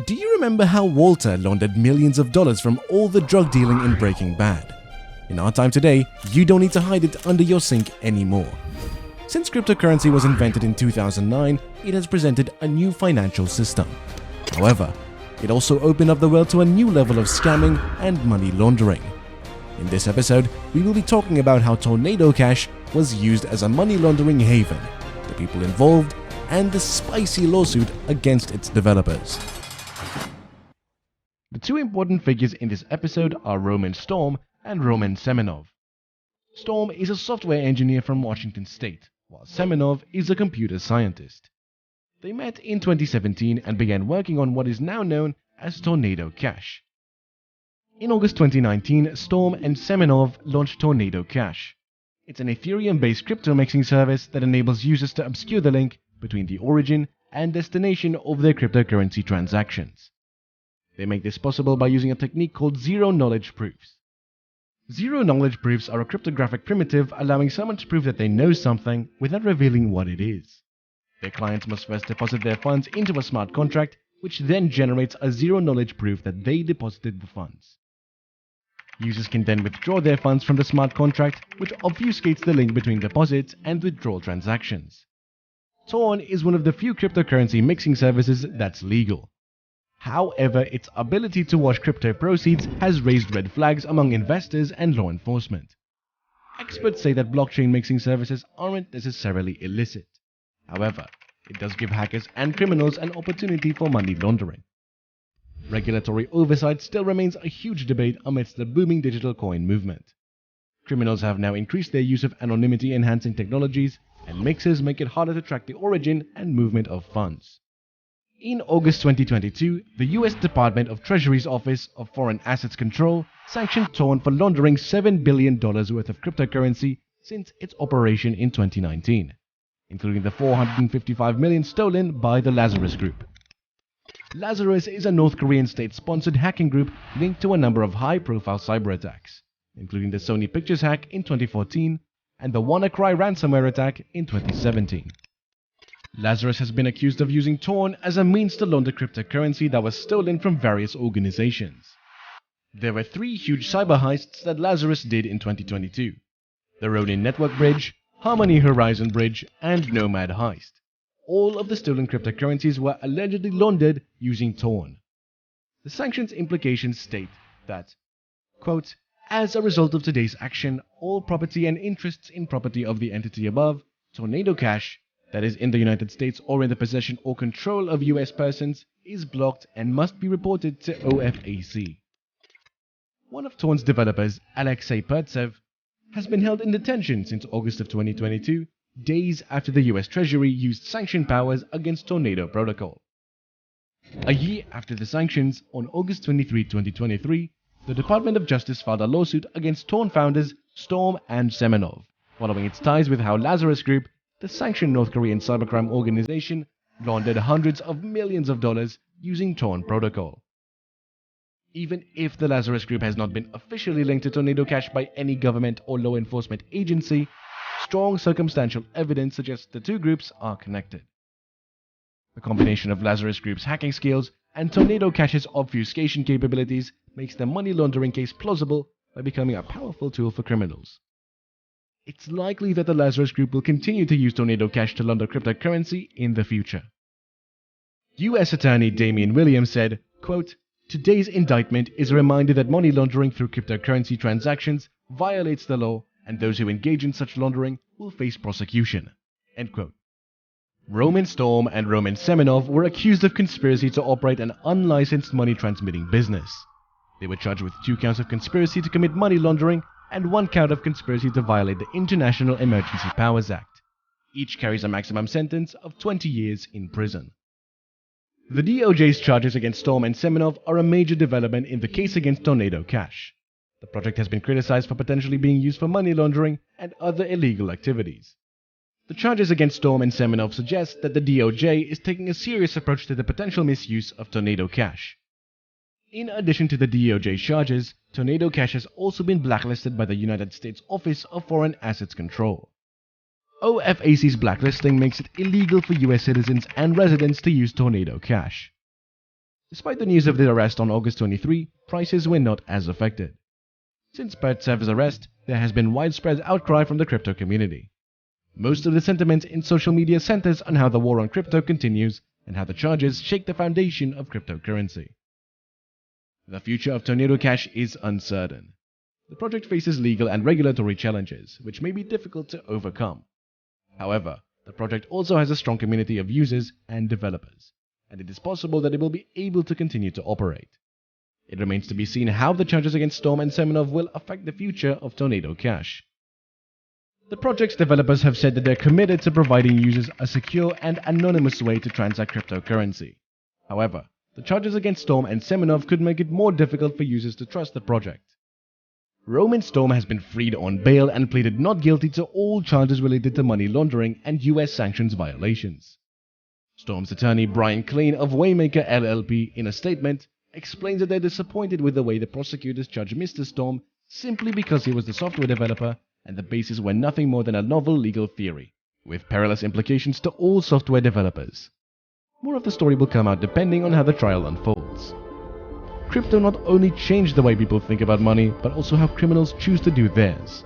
Do you remember how Walter laundered millions of dollars from all the drug dealing in Breaking Bad? In our time today, you don't need to hide it under your sink anymore. Since cryptocurrency was invented in 2009, it has presented a new financial system. However, it also opened up the world to a new level of scamming and money laundering. In this episode, we will be talking about how Tornado Cash was used as a money laundering haven, the people involved, and the spicy lawsuit against its developers. The two important figures in this episode are Roman Storm and Roman Semenov. Storm is a software engineer from Washington State, while Semenov is a computer scientist. They met in 2017 and began working on what is now known as Tornado Cash. In August 2019, Storm and Semenov launched Tornado Cash. It's an Ethereum-based crypto mixing service that enables users to obscure the link between the origin and destination of their cryptocurrency transactions. They make this possible by using a technique called zero-knowledge proofs. Zero-knowledge proofs are a cryptographic primitive allowing someone to prove that they know something without revealing what it is. Their clients must first deposit their funds into a smart contract, which then generates a zero-knowledge proof that they deposited the funds. Users can then withdraw their funds from the smart contract, which obfuscates the link between deposits and withdrawal transactions. Torn is one of the few cryptocurrency mixing services that's legal. However, its ability to wash crypto proceeds has raised red flags among investors and law enforcement. Experts say that blockchain mixing services aren't necessarily illicit. However, it does give hackers and criminals an opportunity for money laundering. Regulatory oversight still remains a huge debate amidst the booming digital coin movement. Criminals have now increased their use of anonymity-enhancing technologies, and mixers make it harder to track the origin and movement of funds. In August 2022, the US Department of Treasury's Office of Foreign Assets Control sanctioned Torn for laundering $7 billion worth of cryptocurrency since its operation in 2019, including the $455 million stolen by the Lazarus Group. Lazarus is a North Korean state-sponsored hacking group linked to a number of high-profile cyber attacks, including the Sony Pictures hack in 2014 and the WannaCry ransomware attack in 2017. Lazarus has been accused of using Torn as a means to launder cryptocurrency that was stolen from various organizations. There were three huge cyber heists that Lazarus did in 2022: the Ronin Network Bridge, Harmony Horizon Bridge, and Nomad Heist. All of the stolen cryptocurrencies were allegedly laundered using Torn. The sanctions implications state that, quote, "As a result of today's action, all property and interests in property of the entity above, Tornado Cash, that is in the United States or in the possession or control of US persons, is blocked and must be reported to OFAC." One of Torn's developers, Alexei Pertsev, has been held in detention since August of 2022, days after the US Treasury used sanction powers against Tornado Protocol. A year after the sanctions, on August 23, 2023, the Department of Justice filed a lawsuit against Torn founders Storm and Semenov, following its ties with how Lazarus Group, the sanctioned North Korean cybercrime organization, laundered hundreds of millions of dollars using Torn Protocol. Even if the Lazarus Group has not been officially linked to Tornado Cash by any government or law enforcement agency, strong circumstantial evidence suggests the two groups are connected. The combination of Lazarus Group's hacking skills and Tornado Cash's obfuscation capabilities makes the money laundering case plausible by becoming a powerful tool for criminals. It's likely that the Lazarus Group will continue to use Tornado Cash to launder cryptocurrency in the future. US Attorney Damian Williams said, quote, "Today's indictment is a reminder that money laundering through cryptocurrency transactions violates the law, and those who engage in such laundering will face prosecution." End quote. Roman Storm and Roman Semenov were accused of conspiracy to operate an unlicensed money transmitting business. They were charged with 2 counts of conspiracy to commit money laundering and 1 count of conspiracy to violate the International Emergency Powers Act. Each carries a maximum sentence of 20 years in prison. The DOJ's charges against Storm and Semenov are a major development in the case against Tornado Cash. The project has been criticized for potentially being used for money laundering and other illegal activities. The charges against Storm and Semenov suggest that the DOJ is taking a serious approach to the potential misuse of Tornado Cash. In addition to the DOJ charges, Tornado Cash has also been blacklisted by the United States Office of Foreign Assets Control. OFAC's blacklisting makes it illegal for US citizens and residents to use Tornado Cash. Despite the news of the arrest on August 23, prices were not as affected. Since Seov's arrest, there has been widespread outcry from the crypto community. Most of the sentiment in social media centers on how the war on crypto continues and how the charges shake the foundation of cryptocurrency. The future of Tornado Cash is uncertain. The project faces legal and regulatory challenges, which may be difficult to overcome. However, the project also has a strong community of users and developers, and it is possible that it will be able to continue to operate. It remains to be seen how the charges against Storm and Semenov will affect the future of Tornado Cash. The project's developers have said that they're committed to providing users a secure and anonymous way to transact cryptocurrency. However, the charges against Storm and Semenov could make it more difficult for users to trust the project. Roman Storm has been freed on bail and pleaded not guilty to all charges related to money laundering and US sanctions violations. Storm's attorney Brian Klein of Waymaker LLP, in a statement, explains that they're disappointed with the way the prosecutors judged Mr. Storm simply because he was the software developer and the basis were nothing more than a novel legal theory, with perilous implications to all software developers. More of the story will come out depending on how the trial unfolds. Crypto not only changed the way people think about money, but also how criminals choose to do theirs.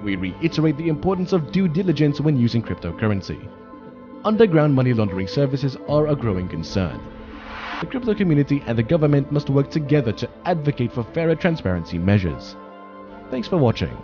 We reiterate the importance of due diligence when using cryptocurrency. Underground money laundering services are a growing concern. The crypto community and the government must work together to advocate for fairer transparency measures. Thanks for watching.